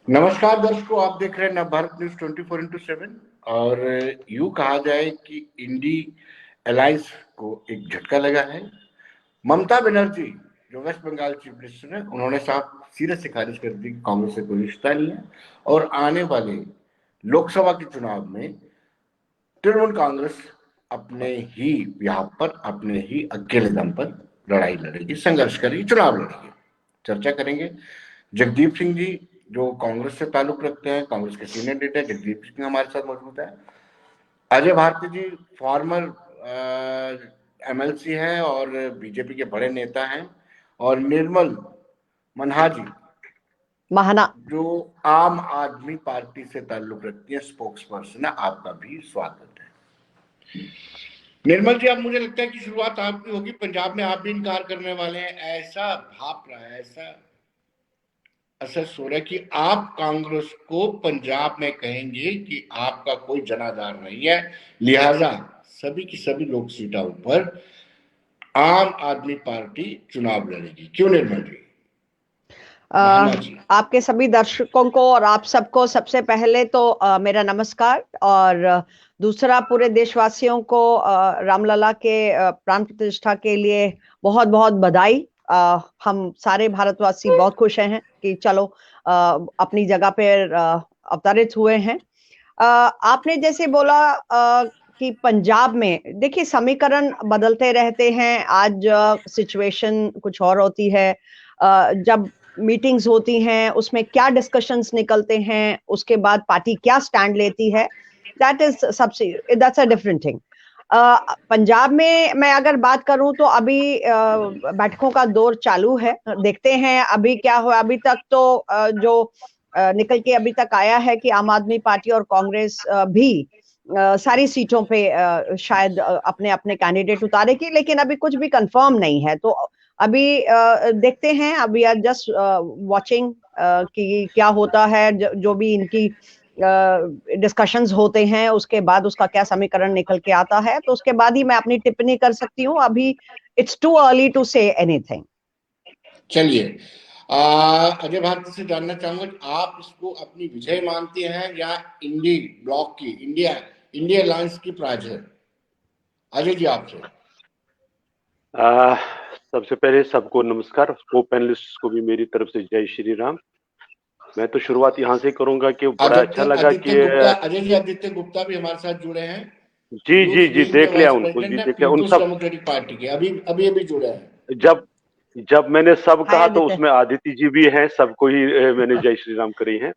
नमस्कार दर्शकों, आप देख रहे हैं नवभारत न्यूज 24/7। और यूं कहा जाए कि इंडी अलायंस को एक झटका लगा है। ममता बनर्जी जो वेस्ट बंगाल चीफ मिनिस्टर है, उन्होंने साफ सीधे से खारिज कर दी कि कांग्रेस से कोई रिश्ता नहीं है और आने वाले लोकसभा के चुनाव में तृणमूल कांग्रेस अपने ही बिहाफ पर, अपने ही अकेले दम पर लड़ाई लड़ेगी, संघर्ष करेगी, चुनाव लड़ेगी। चर्चा करेंगे जगदीप सिंह जी जो कांग्रेस से ताल्लुक रखते हैं, कांग्रेस के सीनियर लीडर जगदीप सिंह हमारे साथ मौजूद है। अजय भारती जी फॉर्मर एमएलसी हैं और बीजेपी के बड़े नेता हैं। और निर्मल मनहा जी महाना जो आम आदमी पार्टी से ताल्लुक रखती है, स्पोक्स पर्सन है। आपका भी स्वागत है। निर्मल जी, अब मुझे लगता है कि शुरुआत आपकी होगी। पंजाब में आप भी इनकार करने वाले हैं, ऐसा भाप रहा है, ऐसा असर हो रहा है कि आप कांग्रेस को पंजाब में कहेंगे कि आपका कोई जनाधार नहीं है, लिहाजा सभी की सभी लोक सीटों पर आम आदमी पार्टी चुनाव लड़ेगी। क्यों निर्मल जी? आपके सभी दर्शकों को और आप सबको सबसे पहले तो मेरा नमस्कार, और दूसरा पूरे देशवासियों को रामलला के प्राण प्रतिष्ठा के लिए बहुत बहुत बधाई। हम सारे भारतवासी बहुत खुश हैं कि चलो अपनी जगह पर अवतरित हुए हैं। आपने जैसे बोला कि पंजाब में देखिए समीकरण बदलते रहते हैं। आज सिचुएशन कुछ और होती है। जब मीटिंग्स होती हैं उसमें क्या डिस्कशंस निकलते हैं, उसके बाद पार्टी क्या स्टैंड लेती है, that's a different thing. Punjab में मैं अगर बात करूं तो अभी बैठकों का दौर चालू है। देखते हैं अभी क्या हुआ। अभी तक तो जो निकल के अभी तक आया है कि आम आदमी पार्टी और कांग्रेस भी सारी सीटों पे शायद अपने अपने कैंडिडेट उतारेगी, लेकिन अभी कुछ भी कंफर्म नहीं है। तो अभी देखते हैं। अभी आर जस्ट वॉचिंग कि क्या होता है। जो भी इनकी डिस्कशंस होते हैं उसके बाद उसका क्या समीकरण निकल के आता है, तो उसके बाद ही मैं अपनी टिप्पणी कर सकती हूँ। अभी it's too early to say anything. चलिए, अजय भारती से जानना चाहूंगा, आप इसको अपनी विजय मानते हैं या इंडी ब्लॉक की, इंडिया अलायंस की पराजय? अजय जी आपसे। सबसे पहले सबको नमस्कार, को पैनलिस्ट को भी मेरी तरफ से जय श्री राम। मैं तो शुरुआत यहाँ से करूंगा कि बड़ा अच्छा लगा कि आदित्य गुप्ता भी हमारे साथ जुड़े हैं। जी जी जी, देख लिया उनको, जी देख लिया उन सब डेमोक्रेटिक पार्टी के, अभी जुड़े हैं। जब मैंने सब कहा तो उसमें आदित्य जी भी हैं, सबको ही मैंने जय श्री राम करी है।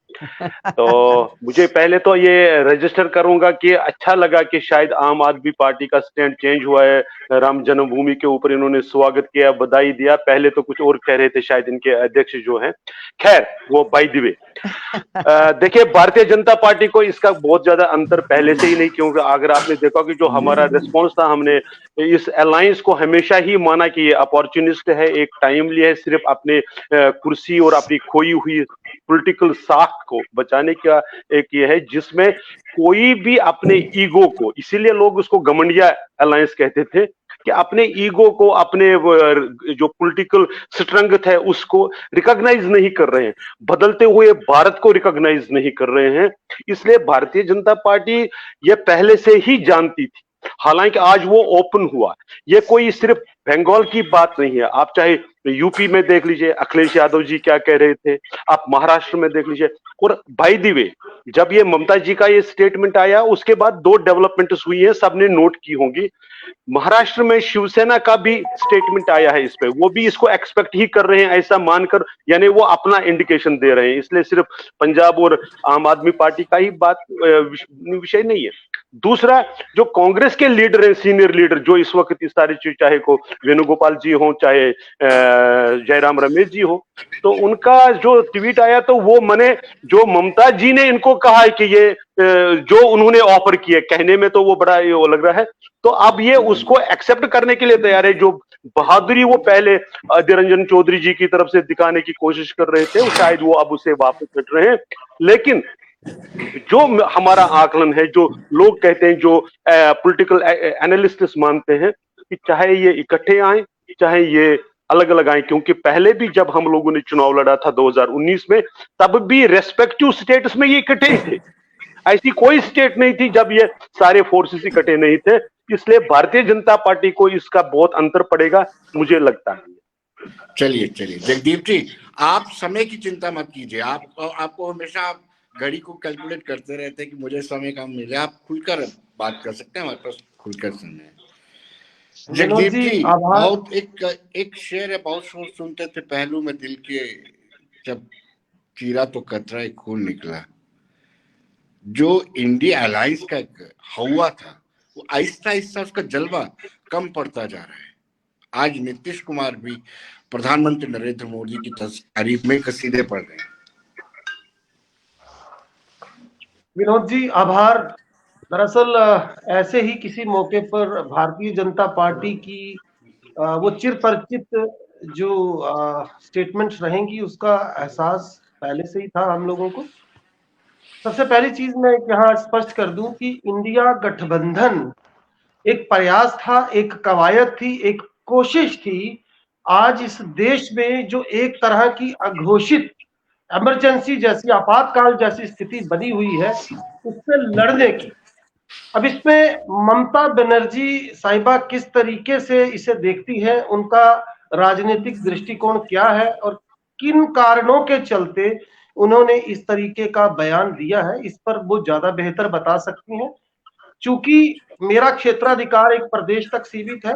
तो मुझे पहले तो ये रजिस्टर करूंगा कि अच्छा लगा कि शायद आम आदमी पार्टी का स्टैंड चेंज हुआ है। राम जन्मभूमि के ऊपर इन्होंने स्वागत किया, बधाई दिया। पहले तो कुछ और कह रहे थे शायद इनके अध्यक्ष जो हैं, खैर वो बाय द वे। देखिए, भारतीय जनता पार्टी को इसका बहुत ज्यादा अंतर पहले से ही नहीं, क्योंकि अगर आपने देखा कि जो हमारा रिस्पॉन्स था, हमने इस अलायंस को हमेशा ही माना कि ये अपॉर्चुनिस्ट है, एक टाइमली है, सिर्फ अपने कुर्सी और अपनी खोई हुई पॉलिटिकल साख को बचाने का एक ये है, जिसमें कोई भी अपने ईगो को, इसीलिए लोग उसको घमंडिया अलायंस कहते थे, कि अपने ईगो को, अपने जो पॉलिटिकल स्ट्रेंथ है उसको रिकॉग्नाइज नहीं कर रहे हैं, बदलते हुए भारत को रिकॉग्नाइज नहीं कर रहे हैं। इसलिए भारतीय जनता पार्टी ये पहले से ही जानती थी। हालांकि आज वो ओपन हुआ, ये कोई सिर्फ बंगाल की बात नहीं है। आप चाहे यूपी में देख लीजिए, अखिलेश यादव जी क्या कह रहे थे, आप महाराष्ट्र में देख लीजिए। और बाय द वे, जब ये ममता जी का ये स्टेटमेंट आया, उसके बाद दो डेवलपमेंट्स हुई है, सबने नोट की होंगी। महाराष्ट्र में शिवसेना का भी स्टेटमेंट आया है इस पे, वो भी इसको एक्सपेक्ट ही कर रहे हैं ऐसा मानकर, यानी वो अपना इंडिकेशन दे रहे हैं। इसलिए सिर्फ पंजाब और आम आदमी पार्टी का ही बात विषय नहीं है। दूसरा, जो कांग्रेस के लीडर हैं, सीनियर लीडर, जो इस वक्त इस सारी चीज, चाहे को वेणुगोपाल जी हो, चाहे जयराम रमेश जी हो, तो उनका जो ट्वीट आया, तो वो मने जो ममता जी ने इनको कहा है कि ये जो उन्होंने ऑफर किया, कहने में तो वो बड़ा ये वो लग रहा है, तो अब ये उसको एक्सेप्ट करने के लिए तैयार है। जो बहादुरी वो पहले अधीर रंजन चौधरी जी की तरफ से दिखाने की कोशिश कर रहे थे, शायद वो अब उसे वापस हट रहे हैं। लेकिन जो हमारा आकलन है, जो लोग कहते हैं, जो पॉलिटिकल एनालिस्ट मानते हैं कि चाहे ये इकट्ठे आए, चाहे ये अलग अलग आए, क्योंकि पहले भी जब हम लोगों ने चुनाव लड़ा था 2019 में, तब भी रेस्पेक्टिव स्टेट्स में ये इकट्ठे ही थे। ऐसी कोई स्टेट नहीं थी जब ये सारे फोर्सेस इकट्ठे नहीं थे। इसलिए भारतीय जनता पार्टी को इसका बहुत अंतर पड़ेगा, मुझे लगता है। चलिए जगदीप जी, आप समय की चिंता मत कीजिए। आपको हमेशा आप घड़ी को कैलकुलेट करते रहते हैं कि मुझे समय कम मिले। आप खुलकर बात कर सकते हैं, हमारे पास खुलकर समय है। जगदीप जी, बहुत एक शेर है, बहुत सुनते थे, पहलू में दिल के जब चीरा तो कतरा एक खून निकला। जो इंडिया अलायंस का हवा था, वो आहिस्ता आहिस्ता उसका जलवा कम पड़ता जा रहा है। आज नीतीश कुमार भी प्रधानमंत्री नरेंद्र मोदी की तारीफ में कसीदे पढ़ रहे हैं। विनोद जी, आभार। दरअसल ऐसे ही किसी मौके पर भारतीय जनता पार्टी की वो चिरपरिचित जो स्टेटमेंट्स रहेंगी, उसका एहसास पहले से ही था हम लोगों को। सबसे पहली चीज मैं यहाँ स्पष्ट कर दूं कि इंडिया गठबंधन एक प्रयास था, एक कवायद थी, एक कोशिश थी। आज इस देश में जो एक तरह की अघोषित इमरजेंसी जैसी, आपातकाल जैसी स्थिति बनी हुई है, उससे लड़ने की। अब इसमें ममता बनर्जी साहिबा किस तरीके से इसे देखती है, उनका राजनीतिक दृष्टिकोण क्या है और किन कारणों के चलते उन्होंने इस तरीके का बयान दिया है, इस पर वो ज्यादा बेहतर बता सकती हैं। चूंकि मेरा क्षेत्राधिकार एक प्रदेश तक सीमित है,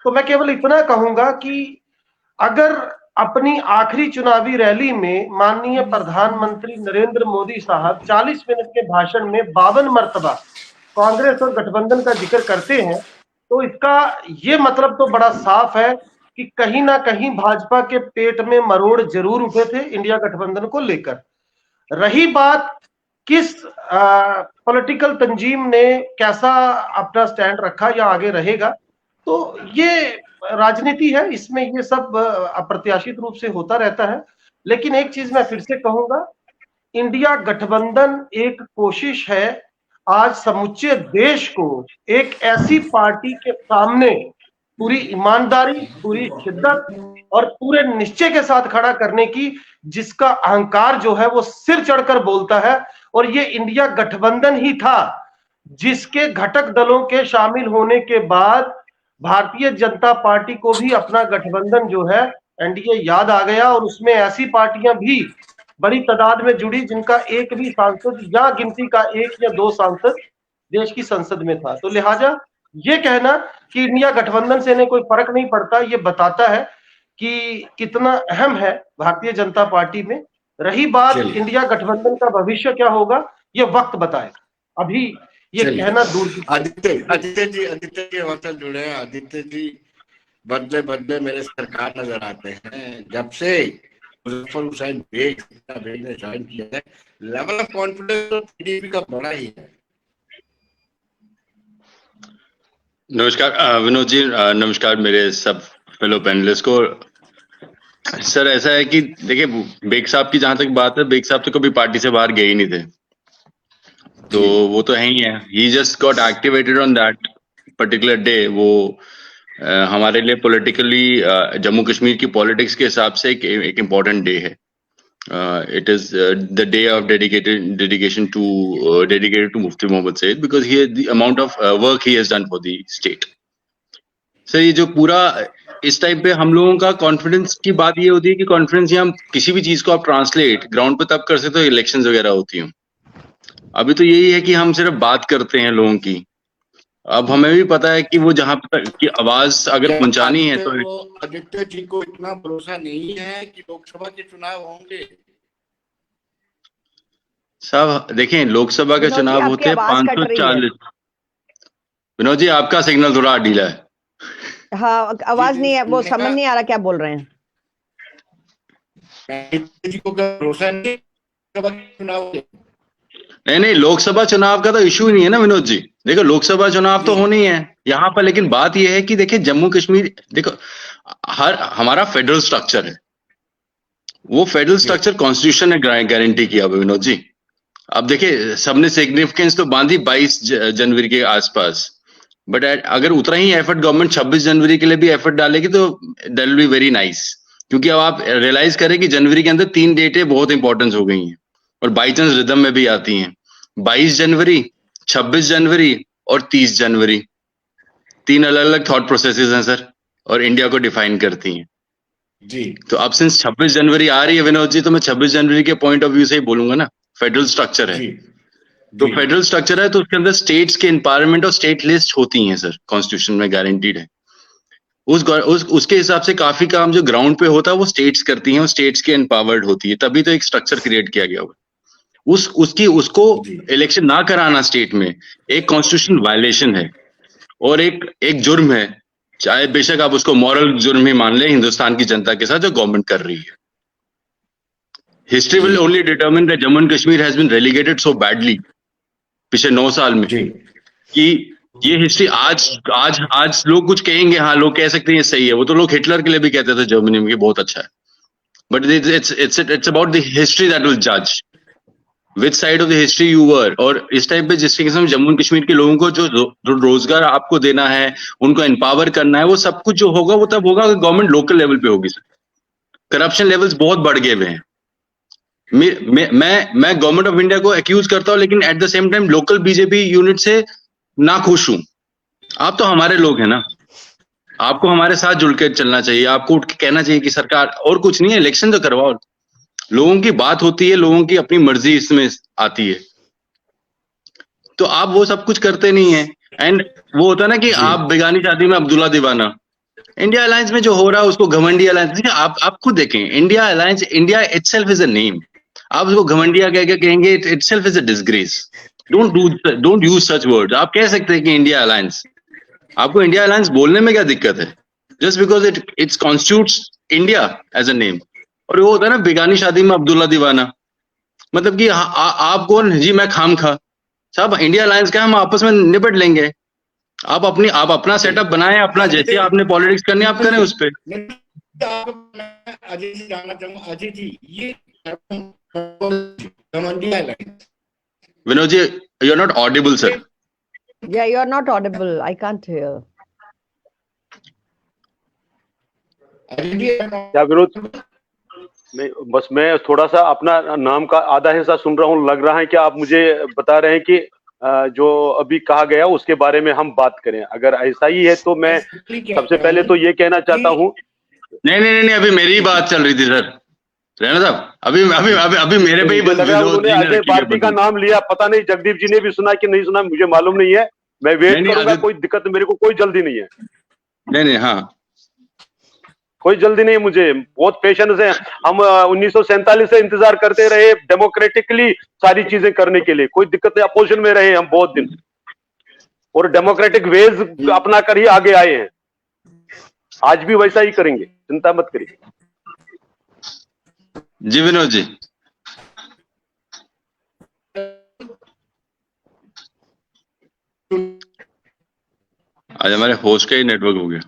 तो मैं केवल इतना कहूंगा कि अगर अपनी आखिरी चुनावी रैली में माननीय प्रधानमंत्री नरेंद्र मोदी साहब 40 मिनट के भाषण में 52 मर्तबा कांग्रेस और गठबंधन का जिक्र करते हैं, तो इसका ये मतलब तो बड़ा साफ है कि कहीं ना कहीं भाजपा के पेट में मरोड़ जरूर उठे थे इंडिया गठबंधन को लेकर। रही बात किस पॉलिटिकल तंजीम ने कैसा अपना स्टैंड रखा या आगे रहेगा, तो ये राजनीति है, इसमें ये सब अप्रत्याशित रूप से होता रहता है। लेकिन एक चीज मैं फिर से कहूंगा, इंडिया गठबंधन एक कोशिश है आज समूचे देश को एक ऐसी पार्टी के सामने पूरी ईमानदारी, पूरी शिद्दत और पूरे निश्चय के साथ खड़ा करने की, जिसका अहंकार जो है वो सिर चढ़कर बोलता है। और ये इंडिया गठबंधन ही था जिसके घटक दलों के शामिल होने के बाद भारतीय जनता पार्टी को भी अपना गठबंधन जो है एनडीए याद आ गया, और उसमें ऐसी पार्टियां भी बड़ी तादाद में जुड़ी जिनका एक भी सांसद या गिनती का 1 या 2 सांसद देश की संसद में था। तो लिहाजा ये कहना कि इंडिया गठबंधन से इन्हें कोई फर्क नहीं पड़ता, ये बताता है कि कितना अहम है भारतीय जनता पार्टी में। रही बात इंडिया गठबंधन का भविष्य क्या होगा, ये वक्त बताएगा। अभी ये कहना दूर की। आदित्य जी हमारे जुड़े हैं। आदित्य जी, बदले बदले मेरे सरकार नजर आते हैं। जब से मुजफ्फर हुसैन बेग ने ज्वाइन किया है, लेवल ऑफ कॉन्फिडेंस तो टीडीपी का बड़ा ही है। नमस्कार विनोद जी, नमस्कार मेरे सब फेलो पैनलिस्ट को। सर ऐसा है कि देखिए, बेग साहब की जहां तक बात है, बेग साहब तो कभी पार्टी से बाहर गए ही नहीं थे, तो वो तो है ही है। He just got activated on that particular day. वो हमारे लिए पॉलिटिकली जम्मू कश्मीर की पॉलिटिक्स के हिसाब से एक इम्पॉर्टेंट डे है। It is the day of dedication to Mufti Mohammad Sayeed, because he the amount of work he has done for the state. Sir ये जो पूरा इस टाइम पे हम लोगों का कॉन्फिडेंस की बात ये होती है कि कॉन्फिडेंस यहाँ किसी भी चीज को आप ट्रांसलेट ग्राउंड पे तब कर सकते हो इलेक्शंस वगैरह होती हूँ। अभी तो यही है कि हम सिर्फ बात करते हैं लोगों की। अब हमें भी पता है कि वो जहां तक की आवाज अगर पहुंचानी है तो आदित्य जी को इतना भरोसा नहीं है कि लोकसभा के चुनाव होंगे। सब देखें, लोकसभा के चुनाव होते हैं 540। विनोद जी आपका सिग्नल थोड़ा ढीला है। हाँ, आवाज नहीं है, वो समझ नहीं आ रहा क्या बोल रहे हैं। जी को भरोसा नहीं चुनाव। नहीं, लोकसभा चुनाव का तो इशू ही नहीं है ना विनोद जी। देखो लोकसभा चुनाव तो होने ही है यहाँ पर, लेकिन बात यह है कि देखिए जम्मू कश्मीर, देखो हमारा फेडरल स्ट्रक्चर है, वो फेडरल स्ट्रक्चर कॉन्स्टिट्यूशन ने गारंटी किया विनोद जी। अब देखिए सबने सिग्निफिकेंस तो बांधी 22 जनवरी के आसपास, बट अगर उतना ही एफर्ट गवर्नमेंट 26 जनवरी के लिए भी एफर्ट डालेगी तो that will be very nice, क्योंकि अब आप रियलाइज करें कि जनवरी के अंदर 3 डेटें बहुत इंपॉर्टेंस हो गई हैं और बाई चांस रिदम में भी आती हैं। 22 जनवरी, 26 जनवरी और 30 जनवरी, 3 अलग अलग थॉट प्रोसेसेस हैं सर, और इंडिया को डिफाइन करती हैं जी। तो अब सिंस 26 जनवरी आ रही है विनोद जी, तो मैं 26 जनवरी के पॉइंट ऑफ व्यू से ही बोलूंगा ना। फेडरल स्ट्रक्चर है, जी तो जी। फेडरल स्ट्रक्चर है तो उसके अंदर स्टेट्स के एम्पावरमेंट और स्टेट लिस्ट होती हैं सर, कॉन्स्टिट्यूशन में गारंटीड है। उसके हिसाब से काफी काम जो ग्राउंड पे होता है वो स्टेट्स करती हैं और स्टेट्स के एम्पावर्ड होती है, तभी तो एक स्ट्रक्चर क्रिएट किया गया हुआ। उसको जी। इलेक्शन ना कराना स्टेट में एक कॉन्स्टिट्यूशन वायलेशन है और एक जुर्म है, चाहे बेशक आप उसको मॉरल जुर्म ही मान लें हिंदुस्तान की जनता के साथ जो गवर्नमेंट कर रही है। History will only determine that Jammu and Kashmir has been relegated so badly पिछले 9 साल में जी। कि ये हिस्ट्री आज लोग कुछ कहेंगे, हाँ लोग कह सकते हैं सही है, वो तो लोग हिटलर के लिए भी कहते थे जर्मनी में बहुत अच्छा है, but it's about the history that will जज which side of the history you were. और इस टाइप पे जिस तरीके से जम्मू एंड कश्मीर के लोगों को जो रोजगार आपको देना है, उनको एम्पावर करना है, वो सब कुछ जो होगा वो तब होगा अगर गवर्नमेंट लोकल लेवल पे होगी सर। करप्शन लेवल्स बहुत बढ़ गए हुए हैं। मैं गवर्नमेंट ऑफ इंडिया को एक्यूज करता हूं, लेकिन at the same time local BJP unit से ना खुश हूं। आप तो हमारे लोग हैं ना, आपको हमारे साथ जुड़ के चलना चाहिए, आपको उठ के कहना चाहिए कि सरकार, और कुछ नहीं है, इलेक्शन तो करवाओ। लोगों की बात होती है, लोगों की अपनी मर्जी इसमें आती है, तो आप वो सब कुछ करते नहीं है। एंड वो होता है ना कि आप बेगानी शादी में अब्दुल्ला दीवाना। इंडिया अलायंस में जो हो रहा है उसको घमंडी अलायंस, आप खुद देखें, India alliance, India itself is a name. आप उसको घमंडिया कह के कहेंगे itself is a disgrace. Don't use such words. आप कह सकते हैं कि इंडिया अलायंस, आपको इंडिया अलायंस बोलने में क्या दिक्कत है? Just because its constitutes India as a name. और वो होता है ना बेगानी शादी में अब्दुल्ला दीवाना, मतलब कि आप कौन जी, मैं खाम खा। साहब इंडिया अलायंस का हम आपस में निपट लेंगे। आप अपना सेटअप बनाएं, अपना जैसे आपने पॉलिटिक्स करनी आप करें उस पर। अजय जी जानना चाहूंगा, अजय जी ये घमंडिया alliance, Vinod ji you are not audible sir. Yeah, you are not audible. I can't hear. Ajay ji क्या विरोध? बस मैं थोड़ा सा अपना नाम का आधा हिस्सा सुन रहा हूँ, लग रहा है कि आप मुझे बता रहे हैं कि जो अभी कहा गया उसके बारे में हम बात करें। अगर ऐसा ही है तो मैं सबसे पहले तो ये कहना चाहता हूँ। नहीं, अभी मेरी ही बात चल रही थी सर, रहना साहब। अभी मेरे पे ही उन्होंने अजय भारती का नाम लिया, पता नहीं जगदीप जी ने भी सुना कि नहीं सुना, मुझे मालूम नहीं है। मैं वेट करूंगा, कोई दिक्कत, मेरे को कोई जल्दी नहीं है। नहीं, हाँ कोई जल्दी नहीं, मुझे बहुत पेशेंस है। हम 1947 से इंतजार करते रहे डेमोक्रेटिकली सारी चीजें करने के लिए, कोई दिक्कत नहीं। अपोजिशन में रहे हम बहुत दिन और डेमोक्रेटिक वेज अपना कर ही आगे आए हैं। आज भी वैसा ही करेंगे, चिंता मत करिए। जी विनोद जी। आज हमारे होस्ट का ही नेटवर्क हो गया।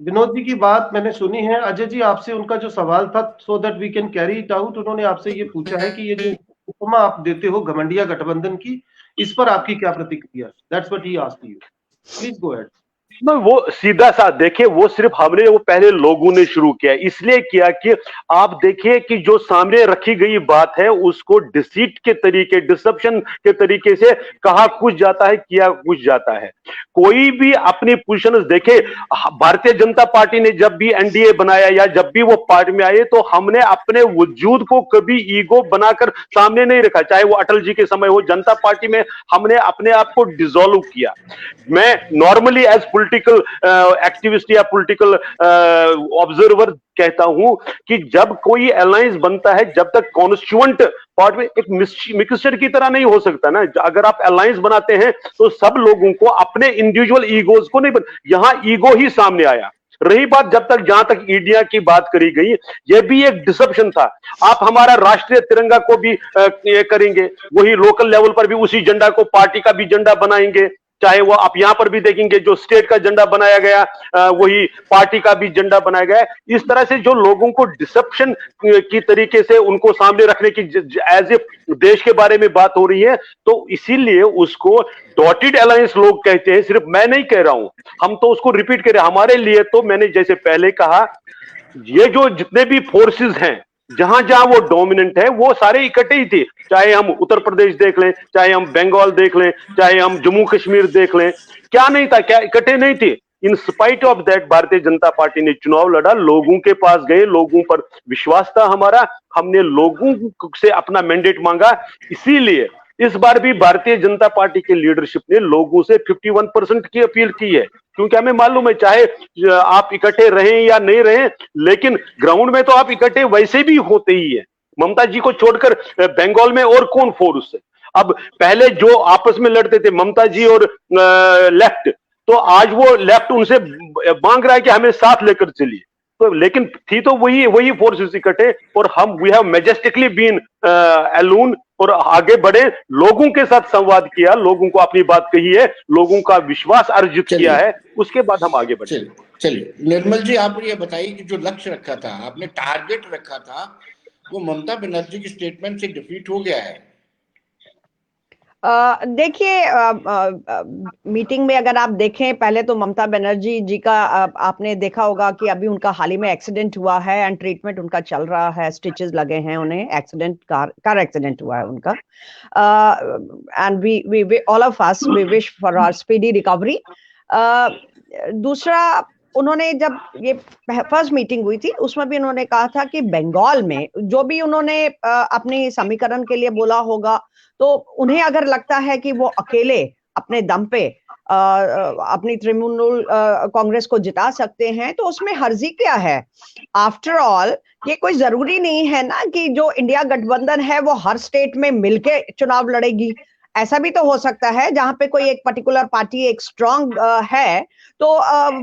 विनोद जी की बात मैंने सुनी है। अजय जी आपसे उनका जो सवाल था, so that we can carry it out, उन्होंने आपसे ये पूछा है कि ये जो उपमा आप देते हो घमंडिया गठबंधन की, इस पर आपकी क्या प्रतिक्रिया? That's what he asked you, please go ahead. वो सीधा सा देखिए, वो सिर्फ हमने, वो पहले लोगों ने शुरू किया, इसलिए किया कि आप देखिए कि जो सामने रखी गई बात है उसको डिसीट के तरीके, डिसेप्शन के तरीके से कहा कुछ जाता है, किया कुछ जाता है। कोई भी अपनी पोजीशन देखे, भारतीय जनता पार्टी ने जब भी एनडीए बनाया या जब भी वो पार्टी में आए, तो हमने अपने वजूद को कभी ईगो बनाकर सामने नहीं रखा। चाहे वो अटल जी के समय हो, जनता पार्टी में हमने अपने आप को डिसॉल्व किया। मैं नॉर्मली एज पॉलिटिकल एक्टिविस्ट या पॉलिटिकल ऑब्जर्वर कहता हूं कि जब कोई अलायंस बनता है, जब तक कॉन्स्टिट्यूएंट पार्ट में एक मिक्सचर की तरह नहीं हो सकता ना। अगर आप अलायंस बनाते हैं तो सब लोगों को अपने इंडिविजुअल ईगोज को नहीं यहां ईगो ही सामने आया। रही बात जब तक जहां तक इंडिया की बात करी गई, यह भी एक डिसेप्शन था। आप हमारा राष्ट्रीय तिरंगा को भी ये करेंगे, वही लोकल लेवल पर भी उसी झंडा को पार्टी का भी झंडा बनाएंगे, चाहे वो आप यहाँ पर भी देखेंगे जो स्टेट का झंडा बनाया गया वही पार्टी का भी झंडा बनाया गया। इस तरह से जो लोगों को डिसेप्शन की तरीके से उनको सामने रखने की एज ए देश के बारे में बात हो रही है, तो इसीलिए उसको डॉटेड अलायंस लोग कहते हैं। सिर्फ मैं नहीं कह रहा हूं, हम तो उसको रिपीट करें। हमारे लिए तो मैंने जैसे पहले कहा, ये जो जितने भी फोर्सेस हैं जहां जहां वो डोमिनेंट है वो सारे इकट्ठे ही थे। चाहे हम उत्तर प्रदेश देख लें, चाहे हम बंगाल देख लें, चाहे हम जम्मू कश्मीर देख लें, क्या नहीं था, क्या इकट्ठे नहीं थे? In spite of that Bharatiya Janata party ने चुनाव लड़ा, लोगों के पास गए, लोगों पर विश्वास था हमारा, हमने लोगों से अपना मैंडेट मांगा। इसीलिए इस बार भी भारतीय जनता पार्टी के लीडरशिप ने लोगों से 51% की अपील की है, क्योंकि हमें मालूम है चाहे आप इकट्ठे रहें या नहीं रहें, लेकिन ग्राउंड में तो आप इकट्ठे वैसे भी होते ही है। ममता जी को छोड़कर बंगाल में और कौन फोर्स है? अब पहले जो आपस में लड़ते थे ममता जी और लेफ्ट, तो आज वो लेफ्ट उनसे मांग रहा है कि हमें साथ लेकर चलिए। तो लेकिन थी तो वही फोर्सेस इकट्ठे, और हम वी हैव मैजेस्टिकली बीन अलोन, और आगे बढ़े, लोगों के साथ संवाद किया, लोगों को अपनी बात कही है, लोगों का विश्वास अर्जित किया है, उसके बाद हम आगे बढ़े। चलिए निर्मल जी, आप ये बताइए कि जो लक्ष्य रखा था, आपने टारगेट रखा था, वो ममता बनर्जी की स्टेटमेंट से डिफीट हो गया है? देखिए, मीटिंग में अगर आप देखें, पहले तो ममता बनर्जी जी का आपने देखा होगा कि अभी उनका हाल ही में एक्सीडेंट हुआ है एंड ट्रीटमेंट उनका चल रहा है, स्टिचेस लगे हैं उन्हें, एक्सीडेंट कार एक्सीडेंट हुआ है उनका, and we all of us we wish for our speedy recovery. दूसरा, उन्होंने जब ये फर्स्ट मीटिंग हुई थी उसमें भी उन्होंने कहा था कि बंगाल में जो भी उन्होंने अपनी समीकरण के लिए बोला होगा, तो उन्हें अगर लगता है कि वो अकेले अपने दम पे अपनी तृणमूल कांग्रेस को जिता सकते हैं, तो उसमें हर्जी क्या है? आफ्टर ऑल ये कोई जरूरी नहीं है ना कि जो इंडिया गठबंधन है वो हर स्टेट में मिलके चुनाव लड़ेगी। ऐसा भी तो हो सकता है जहां पे कोई एक पर्टिकुलर पार्टी एक स्ट्रांग है, तो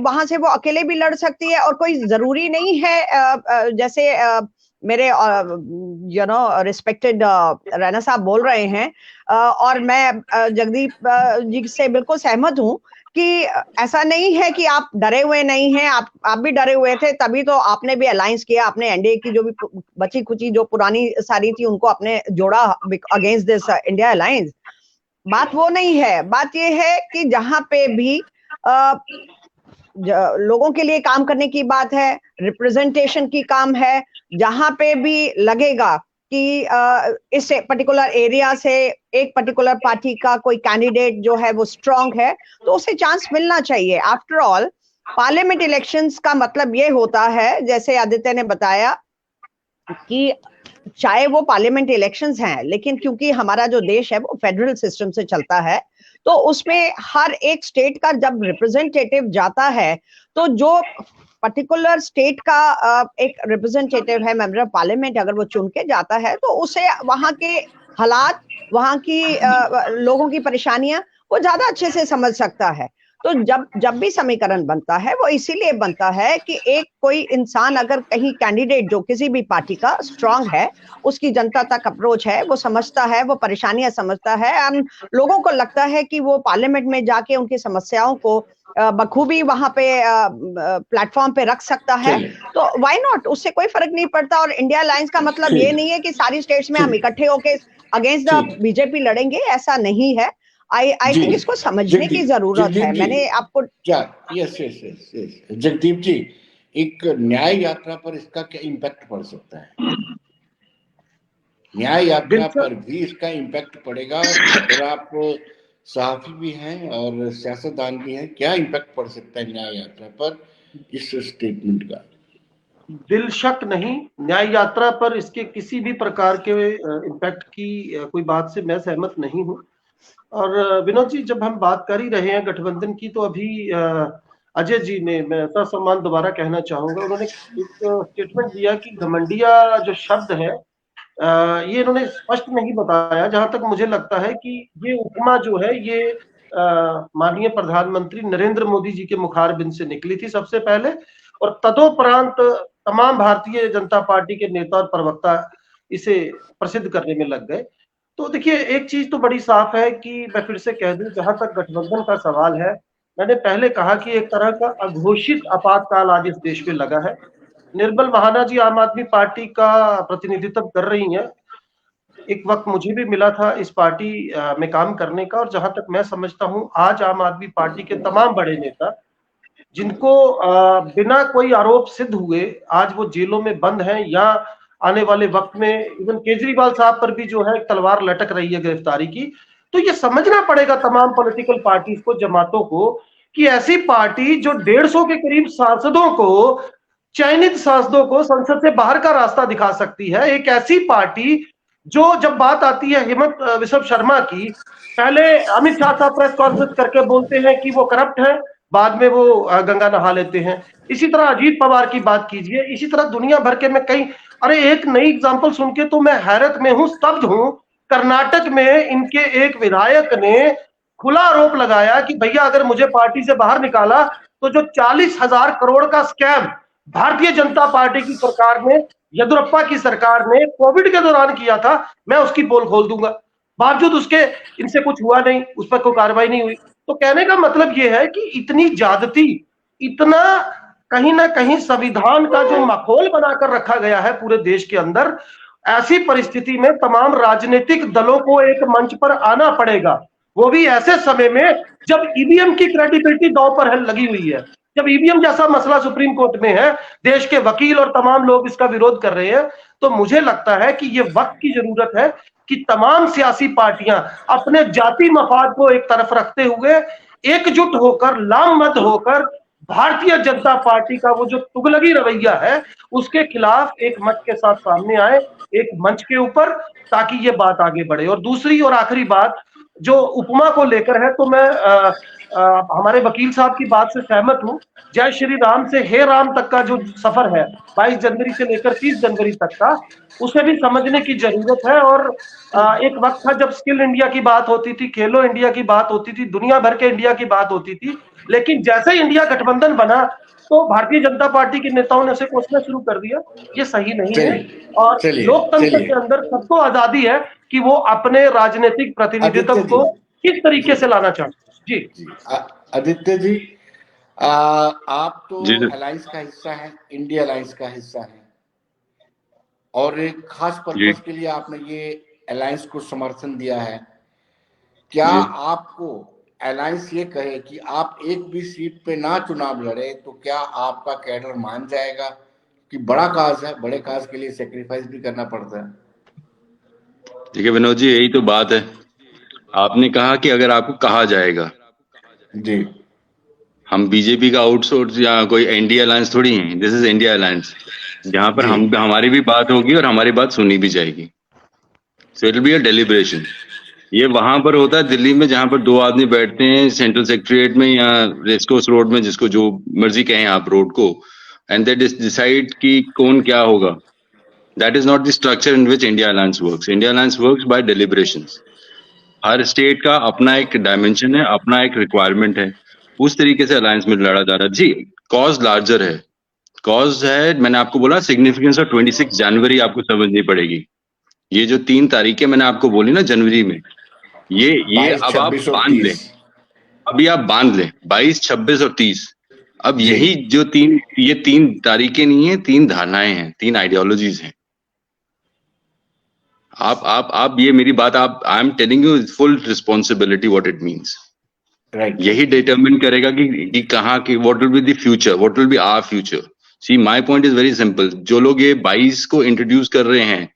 वहां से वो अकेले भी लड़ सकती है, और कोई जरूरी नहीं है जैसे मेरे रिस्पेक्टेड रैना साहब बोल रहे हैं, और मैं जगदीप जी से बिल्कुल सहमत हूं कि ऐसा नहीं है कि आप डरे हुए नहीं हैं, आप भी डरे हुए थे, तभी तो आपने भी अलायंस किया, आपने एनडीए की जो भी बची कुची जो पुरानी सारी थी उनको आपने जोड़ा अगेंस्ट दिस इंडिया अलायंस। बात वो नहीं है, बात ये है कि जहां पे भी लोगों के लिए काम करने की बात है, रिप्रेजेंटेशन की काम है, जहां पे भी लगेगा कि इस पर्टिकुलर एरिया से एक पर्टिकुलर पार्टी का कोई कैंडिडेट जो है वो स्ट्रांग है, तो उसे चांस मिलना चाहिए। आफ्टर ऑल पार्लियामेंट इलेक्शंस का मतलब ये होता है, जैसे आदित्य ने बताया, कि चाहे वो पार्लियामेंट इलेक्शंस हैं, लेकिन क्योंकि हमारा जो देश है वो फेडरल सिस्टम से चलता है, तो उसमें हर एक स्टेट का जब रिप्रेजेंटेटिव जाता है, तो जो पर्टिकुलर स्टेट का एक रिप्रेजेंटेटिव है, मेंबर ऑफ पार्लियामेंट, अगर वो चुन के जाता है, तो उसे वहां के हालात, वहां की लोगों की परेशानियां वो ज्यादा अच्छे से समझ सकता है। तो जब भी समीकरण बनता है वो इसीलिए बनता है कि एक कोई इंसान अगर कहीं कैंडिडेट जो किसी भी पार्टी का स्ट्रांग है, उसकी जनता तक अप्रोच है, वो समझता है, वो परेशानियां समझता है, लोगों को लगता है कि वो पार्लियामेंट में जाके उनकी समस्याओं को बखूबी वहां पे प्लेटफॉर्म पे रख सकता है, तो व्हाई नॉट, उससे कोई फर्क नहीं पड़ता। और इंडिया अलायंस का मतलब ये नहीं है कि सारी स्टेट्स में हम इकट्ठे होके अगेंस्ट द बीजेपी लड़ेंगे, ऐसा नहीं है। आई थिंक इसको समझने की जरूरत है। मैंने आपको यस जगदीप जी, एक न्याय यात्रा पर इसका क्या इम्पैक्ट पड़ सकता है? न्याय यात्रा पर भी इसका इम्पैक्ट पड़ेगा, और आप सहाफी भी हैं और सियासतदान भी हैं, क्या इम्पैक्ट पड़ सकता है न्याय यात्रा पर इस स्टेटमेंट का? दिल शक नहीं, न्याय यात्रा पर इसके किसी भी प्रकार के इम्पैक्ट की कोई बात से मैं सहमत नहीं हूं। और विनोद जी, जब हम बात कर ही रहे हैं गठबंधन की, तो अभी अजय जी ने, मैं सम्मान दोबारा कहना चाहूंगा, उन्होंने एक स्टेटमेंट दिया कि घमंडिया जो शब्द है, ये इन्होंने स्पष्ट नहीं बताया। जहां तक मुझे लगता है कि ये उपमा जो है ये माननीय प्रधानमंत्री नरेंद्र मोदी जी के मुखारबिंद से निकली थी सबसे पहले, और तदोपरांत तमाम भारतीय जनता पार्टी के नेता और प्रवक्ता इसे प्रसिद्ध करने में लग गए। तो देखिए, एक चीज तो बड़ी साफ है कि मैं फिर से कह दूं, जहां तक गठबंधन का सवाल है, मैंने पहले कहा कि एक तरह का अघोषित आपातकाल आज इस देश में लगा है। निर्मल महाना जी आम आदमी पार्टी का प्रतिनिधित्व कर रही हैं। एक वक्त मुझे भी मिला था इस पार्टी में काम करने का, और जहां तक मैं समझता हूं, आज आम आदमी पार्टी के तमाम बड़े नेता, जिनको बिना कोई आरोप सिद्ध हुए आज वो जेलों में बंद हैं, या आने वाले वक्त में इवन केजरीवाल साहब पर भी जो है तलवार लटक रही है गिरफ्तारी की। तो ये समझना पड़ेगा तमाम पॉलिटिकल पार्टीज को, जमातों को, कि ऐसी पार्टी जो 150 के करीब सांसदों को, चयनित सांसदों को संसद से बाहर का रास्ता दिखा सकती है, एक ऐसी पार्टी जो, जब बात आती है हेमंत बिश्व शर्मा की, पहले अमित शाह साहब प्रेस कॉन्फ्रेंस करके बोलते हैं कि वो करप्ट है, बाद में वो गंगा नहा लेते हैं। इसी तरह अजीत पवार की बात कीजिए, इसी तरह दुनिया भर के में कई, अरे एक नई एग्जांपल सुन के तो मैं हैरत में हूं, स्तब्ध हूं। कर्नाटक में इनके एक विधायक ने खुला आरोप लगाया कि भैया अगर मुझे पार्टी से बाहर निकाला तो जो 40,000 करोड़ का स्कैम भारतीय जनता पार्टी की सरकार ने, येदियुरप्पा की सरकार ने कोविड के दौरान किया था, मैं उसकी पोल खोल दूंगा। बावजूद उसके इनसे कुछ हुआ नहीं, उस पर कोई कार्रवाई नहीं हुई। तो कहने का मतलब यह है कि इतनी ज्यादती, इतना कहीं ना कहीं संविधान का जो माहौल बनाकर रखा गया है पूरे देश के अंदर, ऐसी परिस्थिति में तमाम राजनीतिक दलों को एक मंच पर आना पड़ेगा, वो भी ऐसे समय में जब ईवीएम की क्रेडिबिलिटी दांव पर लगी हुई है, जब ईवीएम जैसा मसला सुप्रीम कोर्ट में है, देश के वकील और तमाम लोग इसका विरोध कर रहे हैं। तो मुझे लगता है कि ये वक्त की जरूरत है कि तमाम सियासी पार्टियां अपने जाति मफाद को एक तरफ रखते हुए एकजुट होकर, लामबंद होकर, भारतीय जनता पार्टी का वो जो तुगलकी रवैया है उसके खिलाफ एक मत के साथ सामने आए, एक मंच के ऊपर, ताकि ये बात आगे बढ़े। और दूसरी और आखिरी बात जो उपमा को लेकर है, तो मैं हमारे वकील साहब की बात से सहमत हूं। जय श्री राम से हे राम तक का जो सफर है 22 जनवरी से लेकर 30 जनवरी तक का, उसे भी समझने की जरूरत है। और एक वक्त था जब स्किल इंडिया की बात होती थी, खेलो इंडिया की बात होती थी, दुनिया भर के इंडिया की बात होती थी, लेकिन जैसे ही इंडिया गठबंधन बना तो भारतीय जनता पार्टी के नेताओं ने उसे कोसना शुरू कर दिया। ये सही नहीं है, और लोकतंत्र के अंदर सबको आजादी है कि वो अपने राजनीतिक प्रतिनिधित्व को किस तरीके से लाना चाहते हैं। जी आदित्य जी, आप तो अलायंस का हिस्सा है, इंडिया अलायंस का हिस्सा है, और एक खास पर्पस के लिए आपने ये अलायंस को समर्थन दिया है। क्या आपको अलायंस ये कहे कि आप एक भी सीट पे ना चुनाव लड़े तो क्या आपका कैडर मान जाएगा कि बड़ा काज है, बड़े काज के लिए सेक्रीफाइस भी करना पड़ता है? देखिए विनोद जी, यही तो बात है। आपने कहा कि अगर आपको कहा जाएगा, जी, हम बीजेपी का आउटसोर्स या कोई इंडिया अलायंस थोड़ी है, दिस इज इंडिया अलायंस, जहां पर हमारी भी बात होगी और हमारी बात सुनी भी जाएगी। So it will be a deliberation. ये वहां पर होता है दिल्ली में, जहां पर दो आदमी बैठते हैं सेंट्रल सेक्रेटरीट में या रेसकोर्स रोड में, जिसको जो मर्जी कहें आप रोड को, एंड दे डिसाइड कि कौन क्या होगा। That is not the structure in which India alliance works. India alliance works by deliberations. Her state का अपना एक डायमेंशन है, अपना एक रिक्वायरमेंट है, उस तरीके से अलायंस में लड़ा जा रहा है। जी, कॉज लार्जर है, कॉज है, मैंने आपको बोला सिग्निफिकेंस ऑफ 26 जनवरी आपको समझनी पड़ेगी। ये जो 3 तारीखें मैंने आपको बोली ना जनवरी में, ये अब आप बांध लें, अभी आप बांध लें 22, 26 और 30। अब यही जो ये 3 तारीखें नहीं है, 3 धारणाएं हैं, 3 आइडियोलॉजीज हैं। आप ये मेरी बात, I am telling you full responsibility what it means. Right, यही डिटरमिन करेगा कि कहाँ की what will be the future, what will be our future. See my point is very simple. जो लोग ये 22 को इंट्रोड्यूस कर रहे हैं,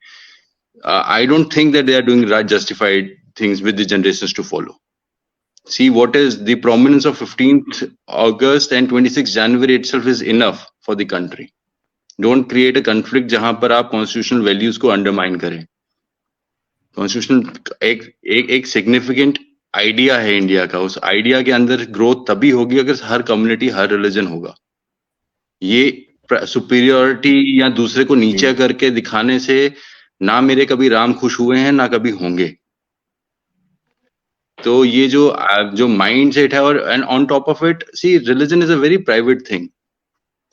I don't think that they are doing right justified things with the generations to follow. See, what is the prominence of 15th August and 26 January itself is enough for the country. Don't create a conflict जहां पर आप constitutional values को undermine करें। Constitutional एक significant idea है India का, उस idea के अंदर growth तभी होगी अगर हर community, हर religion होगा। ये superiority या दूसरे को नीचे करके दिखाने से ना मेरे कभी राम खुश हुए हैं, ना कभी होंगे। तो ये जो माइंड सेट है, और and on top of it, see, religion is a very private thing.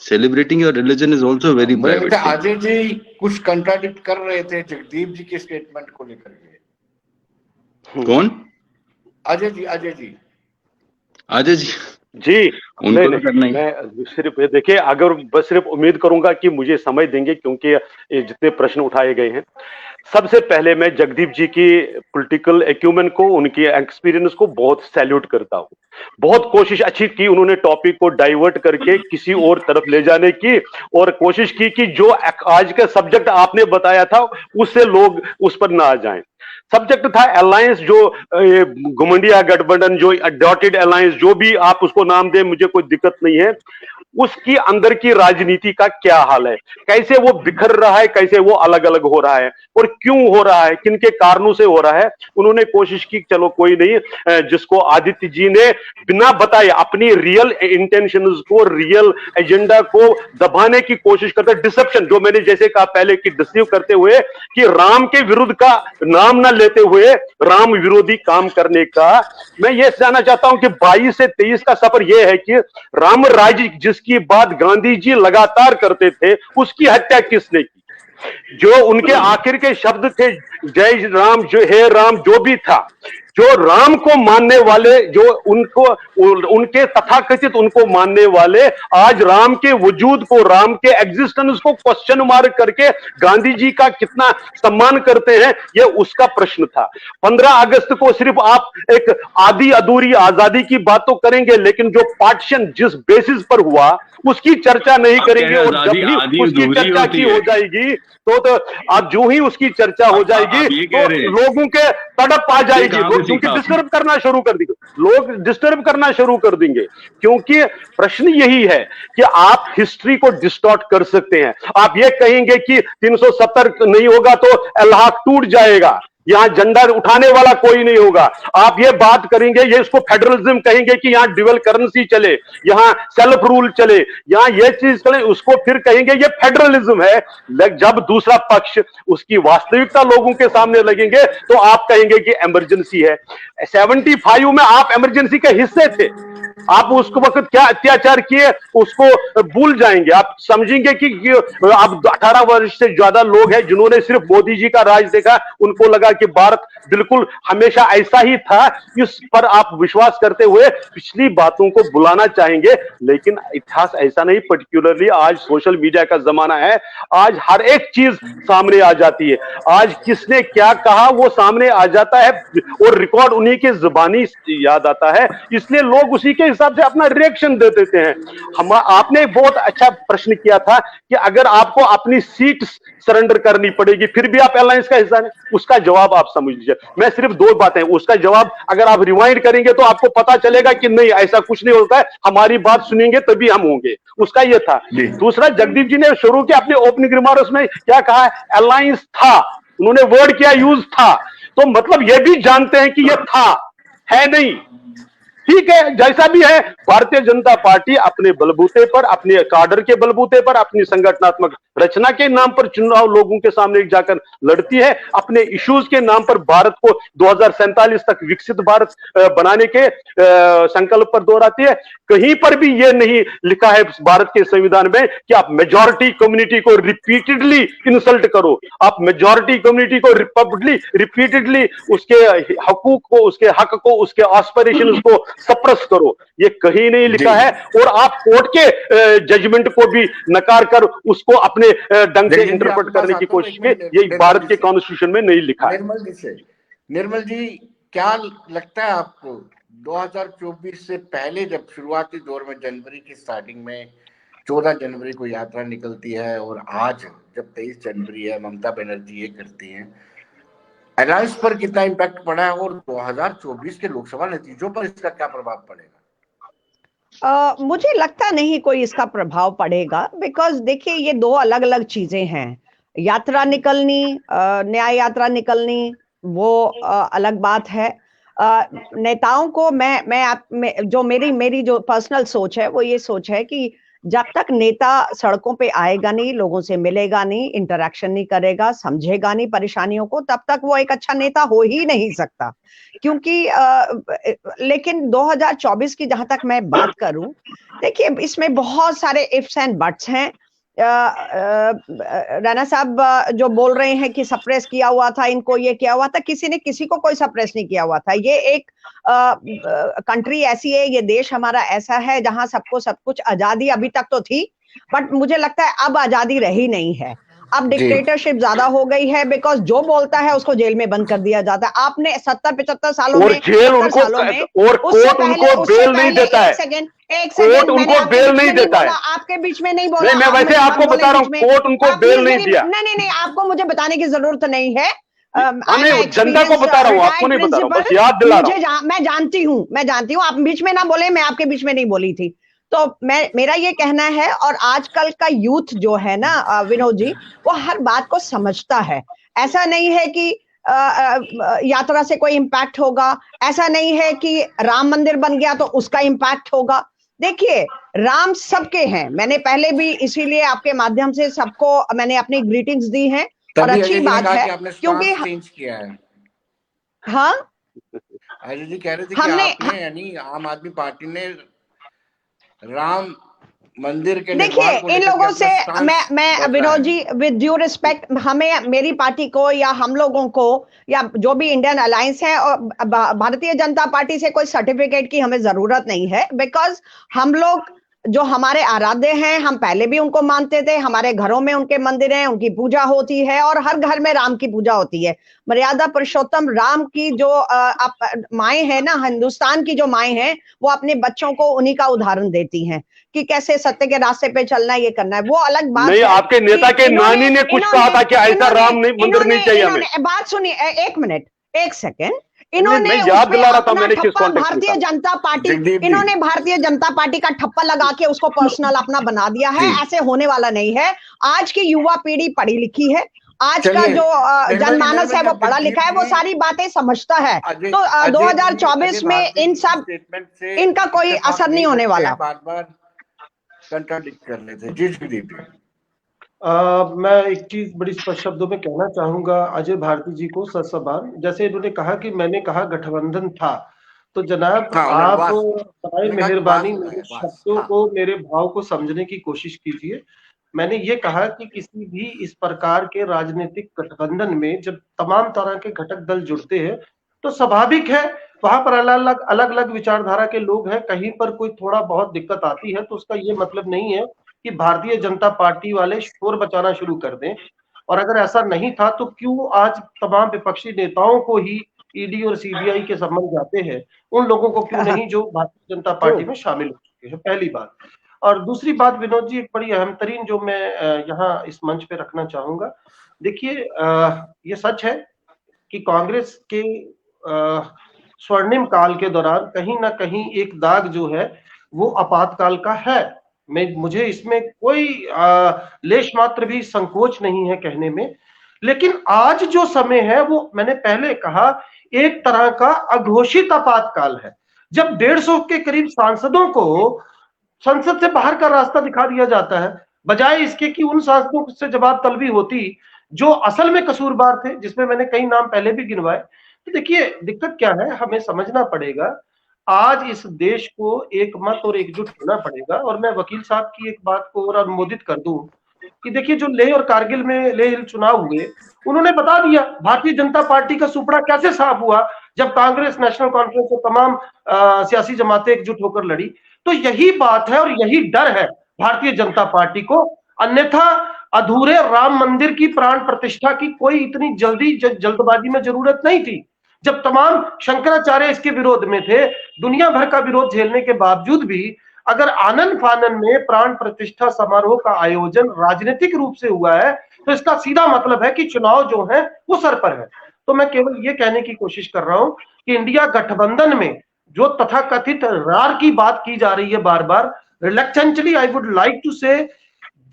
Celebrating your religion is also very private. Ajay ji कुछ कंट्राडिक्ट कर रहे थे जगदीप जी के स्टेटमेंट को लेकर के। कौन? अजय जी, अजय जी। अजय जी जी उनको नहीं तो करना नहीं, ही। मैं सिर्फ ये देखिए, अगर बस सिर्फ उम्मीद करूंगा कि मुझे समय देंगे, क्योंकि ये जितने प्रश्न उठाए गए हैं, सबसे पहले मैं जगदीप जी की पॉलिटिकल एक्यूमेन को, उनकी एक्सपीरियंस को बहुत सैल्यूट करता हूं। बहुत कोशिश अच्छी की उन्होंने टॉपिक को डाइवर्ट करके किसी और तरफ ले जाने की, और कोशिश की कि जो आज का सब्जेक्ट आपने बताया था उससे लोग उस पर ना आ जाएं। सब्जेक्ट था अलायंस, जो घुमंडिया गठबंधन, जो डॉटेड अलायंस, जो भी आप उसको नाम दें, मुझे कोई दिक्कत नहीं है। उसकी अंदर की राजनीति का क्या हाल है, कैसे वो बिखर रहा है, कैसे वो अलग अलग हो रहा है, और क्यों हो रहा है, किन के कारणों से हो रहा है। उन्होंने कोशिश की, चलो कोई नहीं, जिसको आदित्य जी ने बिना बताए अपनी रियल इंटेंशंस को, रियल एजेंडा को दबाने की कोशिश करते, डिसेप्शन, जो मैंने जैसे कहा पहले कि डिसीव करते हुए, कि राम के विरुद्ध का नाम ना लेते हुए राम विरोधी काम करने का। मैं ये जानना चाहता हूं कि 22 से 23 का सफर यह है कि राम राज्य जिसकी बात गांधी जी लगातार करते थे, उसकी हत्या किसने की? जो उनके आखिर के शब्द थे, जय राम, जो हे राम, जो भी था, जो राम को मानने वाले, जो उनको, उनके तथाकथित उनको मानने वाले, आज राम के वजूद को, राम के एग्जिस्टेंस को क्वेश्चन मार्क करके गांधी जी का कितना सम्मान करते हैं, यह उसका प्रश्न था। 15 अगस्त को सिर्फ आप एक आधी अधूरी आजादी की बात तो करेंगे, लेकिन जो पार्टीशन जिस बेसिस पर हुआ उसकी चर्चा नहीं आप करेंगे, और जब आजादी भी आधी उसकी अधूरी चर्चा होती की है। हो जाएगी तो अब जो ही उसकी चर्चा हो आप जाएगी ये तो कह रहे हैं, लोगों के तड़प आ जाएगी, कहाँ से क्योंकि सीखा आपने? डिस्टर्ब करना शुरू कर देंगे, लोग डिस्टर्ब करना शुरू कर देंगे। क्योंकि प्रश्न यही है कि आप हिस्ट्री को डिस्टॉर्ट कर सकते हैं। आप ये कहेंगे कि 370 नहीं होगा तो इलाहाबाद टूट जाएगा, यहां झंडा उठाने वाला कोई नहीं होगा। आप ये बात करेंगे, ये इसको फेडरलिज्म कहेंगे कि यहां ड्यूअल करेंसी चले, यहां सेल्फ रूल चले, यहां ये चीज चले, उसको फिर कहेंगे ये फेडरलिज्म है। जब दूसरा पक्ष उसकी वास्तविकता लोगों के सामने लगेंगे तो आप कहेंगे कि इमरजेंसी है। 75 में आप इमरजेंसी के हिस्से थे, आप उस वक्त क्या अत्याचार किए उसको भूल जाएंगे। आप समझेंगे कि अब 18 वर्ष से ज्यादा लोग हैं जिन्होंने सिर्फ मोदी जी का राज देखा, उनको लगा कि भारत बिल्कुल हमेशा ऐसा ही था, इस पर आप विश्वास करते हुए पिछली बातों को भुलाना चाहेंगे। लेकिन इतिहास ऐसा नहीं, पर्टिकुलरली आज सोशल मीडिया का जमाना है, आज हर एक चीज सामने आ जाती है। आज किसने क्या कहा वो सामने आ जाता है, और रिकॉर्ड उन्हीं के जुबानी याद आता है, इसलिए लोग उसी के हिसाब से अपना रिएक्शन दे देते हैं। हम, आपने बहुत अच्छा प्रश्न किया था कि अगर आपको अपनी सीट सरेंडर करनी पड़ेगी फिर भी आप अलायंस का हिस्सा नहीं, उसका जवाब आप समझ लीजिए। मैं सिर्फ 2 बातें, उसका जवाब अगर आप रिवाइंड करेंगे तो आपको पता चलेगा कि नहीं, ऐसा कुछ नहीं होता है, हमारी बात सुनेंगे तभी हम होंगे, उसका यह था। दूसरा, जगदीप जी ने शुरू किया अपने ओपनिंग रिमार्क्स में, क्या कहा? अलायंस था, उन्होंने वर्ड क्या यूज था, तो मतलब यह भी जानते हैं कि यह था, है नहीं। ठीक है, जैसा भी है, भारतीय जनता पार्टी अपने बलबूते पर, अपने काडर के बलबूते पर, अपनी संगठनात्मक रचना के नाम पर चुनाव लोगों के सामने जाकर लड़ती है, अपने इश्यूज के नाम पर भारत को 2047 तक विकसित भारत बनाने के संकल्प पर दोहराती है। कहीं पर भी यह नहीं लिखा है भारत के संविधान में कि आप मेजॉरिटी कम्युनिटी को रिपीटेडली इंसल्ट करो, आप मेजॉरिटी कम्युनिटी को रिपीटेडली उसके हकूक को, उसके हक को, उसके एस्पिरेशंस को सप्रेस करो, ये कहीं नहीं लिखा है। और आप कोर्ट के जजमेंट को भी नकार कर उसको अपने ढंग से इंटरप्रेट करने की कोशिश की, ये भारत के कॉन्स्टिट्यूशन में नहीं लिखा है। निर्मल जी, क्या लगता है आपको 2024 से पहले, जब शुरुआती दौर में जनवरी की स्टार्टिंग में 14 जनवरी को यात्रा निकलती है और आज जब 23 जनवरी है, ममता बनर्जी ये करती हैं, अलायंस पर कितना इम्पैक्ट पड़ा है और 2024 के लोकसभा नतीजों पर इसका क्या प्रभाव पड़ेगा? मुझे लगता नहीं कोई इसका प्रभाव पड़ेगा, बिकॉज देखिए ये 2 अलग अलग चीजें हैं। यात्रा निकलनी, न्याय यात्रा निकलनी, वो अलग बात है। नेताओं को मैं जो मेरी जो पर्सनल सोच है वो ये सोच है कि जब तक नेता सड़कों पे आएगा नहीं, लोगों से मिलेगा नहीं, इंटरेक्शन नहीं करेगा, समझेगा नहीं परेशानियों को, तब तक वो एक अच्छा नेता हो ही नहीं सकता। क्योंकि लेकिन 2024 की जहां तक मैं बात करूं, देखिए इसमें बहुत सारे इफ्स एंड बट्स हैं। राणा साहब जो बोल रहे हैं कि सप्रेस किया हुआ था, इनको ये किया हुआ था, किसी ने किसी को कोई सप्रेस नहीं किया हुआ था। ये एक कंट्री ऐसी है, ये देश हमारा ऐसा है जहां सबको सब कुछ आजादी अभी तक तो थी, बट मुझे लगता है अब आजादी रही नहीं है। अब डिक्टेटरशिप ज्यादा हो गई है, बिकॉज जो बोलता है उसको जेल में बंद कर दिया जाता है। आपने 70-75 सालों में, और जेल उनको और कोर्ट उनको बेल नहीं देता है। एक सेकंड कोर्ट उनको बेल नहीं देता है। आपके बीच में नहीं बोला। मैं वैसे आपको बता रहा हूँ, कोर्ट उनको बेल नहीं दिया। नहीं, आपको मुझे बताने की जरूरत नहीं है। जनता को बता रहा हूँ, आपको नहीं बता रहा हूँ, बस याद दिला रहा हूँ। मैं जानती हूँ, आप बीच में ना बोले, मैं आपके बीच में नहीं बोली थी। तो मेरा ये कहना है, और आजकल का यूथ जो है ना विनोद जी, वो हर बात को समझता है। ऐसा नहीं है कि यात्रा से कोई इम्पैक्ट होगा, ऐसा नहीं है कि राम मंदिर बन गया तो उसका इम्पैक्ट होगा। देखिए, राम सबके हैं। मैंने पहले भी इसीलिए आपके माध्यम से सबको मैंने अपनी ग्रीटिंग्स दी हैं, और अच्छी बात है क्योंकि चेंज किया है। हाँ, अजय जी कह रहे थे कि आपने यानी आम आदमी पार्टी ने राम मंदिर के देखिए, इन लोगों से मैं Vinod ji, with due respect, हमें, मेरी पार्टी को या हम लोगों को या जो भी इंडियन अलायंस है और भारतीय जनता पार्टी से कोई सर्टिफिकेट की हमें जरूरत नहीं है, बिकॉज हम लोग जो हमारे आराध्य हैं, हम पहले भी उनको मानते थे। हमारे घरों में उनके मंदिर हैं, उनकी पूजा होती है, और हर घर में राम की पूजा होती है। मर्यादा पुरुषोत्तम राम की जो माएँ हैं ना, हिंदुस्तान की जो माएँ हैं, वो अपने बच्चों को उन्हीं का उदाहरण देती हैं कि कैसे सत्य के रास्ते पे चलना है, ये करना है। वो अलग बात नहीं, आपके नेता के नानी ने कुछ कहा था कि ऐसा राम मंदिर नहीं चाहिए हमें। बात सुनिए, एक मिनट, एक सेकेंड। इन्होंने याद दिला रहा था, मैंने किस कॉन्टेक्स्ट में भारतीय जनता पार्टी, इन्होंने भारतीय जनता पार्टी का ठप्पा लगा के उसको पर्सनल अपना बना दिया है। ऐसे होने वाला नहीं है। आज की युवा पीढ़ी पढ़ी लिखी है, आज का जो जनमानस है वो पढ़ा लिखा है, वो सारी बातें समझता है। तो 2024 में इन सब इनका कोई असर नहीं होने वाला। बार कंट्राडिक्ट कर रहे थे। जी मैं एक चीज बड़ी स्पष्ट शब्दों में कहना चाहूंगा अजय भारती जी को ससबान। जैसे इन्होंने कहा कि मैंने कहा गठबंधन था, तो जनाब आप बड़े मेहरबानी मेरे शब्दों को, मेरे भाव को समझने की कोशिश कीजिए। मैंने ये कहा कि किसी भी इस प्रकार के राजनीतिक गठबंधन में जब तमाम तरह के घटक दल जुड़ते हैं, तो स्वाभाविक है वहां पर अलग अलग विचारधारा के लोग हैं। कहीं पर कोई थोड़ा बहुत दिक्कत आती है तो उसका ये मतलब नहीं है कि भारतीय जनता पार्टी वाले शोर बचाना शुरू कर दें। और अगर ऐसा नहीं था तो क्यों आज तमाम विपक्षी नेताओं को ही ईडी और सीबीआई के संबंध जाते हैं, उन लोगों को क्यों नहीं जो भारतीय जनता पार्टी में शामिल हो चुके हैं, पहली बात। और दूसरी बात विनोद जी, एक बड़ी अहम तरीन जो मैं यहाँ इस मंच पे रखना चाहूंगा। देखिए, ये सच है कि कांग्रेस के स्वर्णिम काल के दौरान कहीं ना कहीं एक दाग जो है वो आपातकाल का है। मुझे इसमें कोई लेश मात्र भी संकोच नहीं है कहने में। लेकिन आज जो समय है वो मैंने पहले कहा एक तरह का अघोषित आपातकाल है, जब 150 के करीब सांसदों को संसद से बाहर का रास्ता दिखा दिया जाता है, बजाय इसके कि उन सांसदों से जवाब तलबी होती जो असल में कसूरवार थे, जिसमें मैंने कई नाम पहले भी गिनवाए। तो देखिए, दिक्कत क्या है, हमें समझना पड़ेगा। आज इस देश को एक मत और एकजुट होना पड़ेगा। और मैं वकील साहब की एक बात को और अनुमोदित कर दूं कि देखिए, जो लेह और कारगिल में लेह चुनाव हुए, उन्होंने बता दिया भारतीय जनता पार्टी का सुपड़ा कैसे साफ हुआ जब कांग्रेस, नेशनल कॉन्फ्रेंस और तमाम सियासी जमातें एकजुट होकर लड़ी। तो यही बात है और यही डर है भारतीय जनता पार्टी को। अन्यथा अधूरे राम मंदिर की प्राण प्रतिष्ठा की कोई इतनी जल्दबाजी में जरूरत नहीं थी। जब तमाम शंकराचार्य इसके विरोध में थे, दुनिया भर का विरोध झेलने के बावजूद भी अगर आनंद फानन में प्राण प्रतिष्ठा समारोह का आयोजन राजनीतिक रूप से हुआ है, तो इसका सीधा मतलब है कि चुनाव जो है वो सर पर है। तो मैं केवल ये कहने की कोशिश कर रहा हूं कि इंडिया गठबंधन में जो तथाकथित रार की बात की जा रही है बार बार, reluctantly I would like to say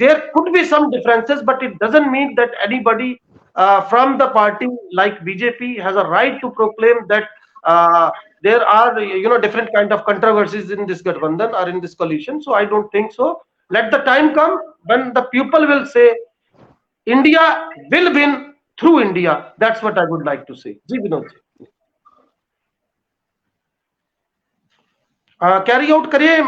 there could be some differences, but it doesn't mean that anybody from the party like BJP has a right to proclaim that there are different kind of controversies in this Gathbandhan or in this coalition. So I don't think so. Let the time come when the people will say India will win through India. That's what I would like to say. Ji Vinod ji, carry out करिए।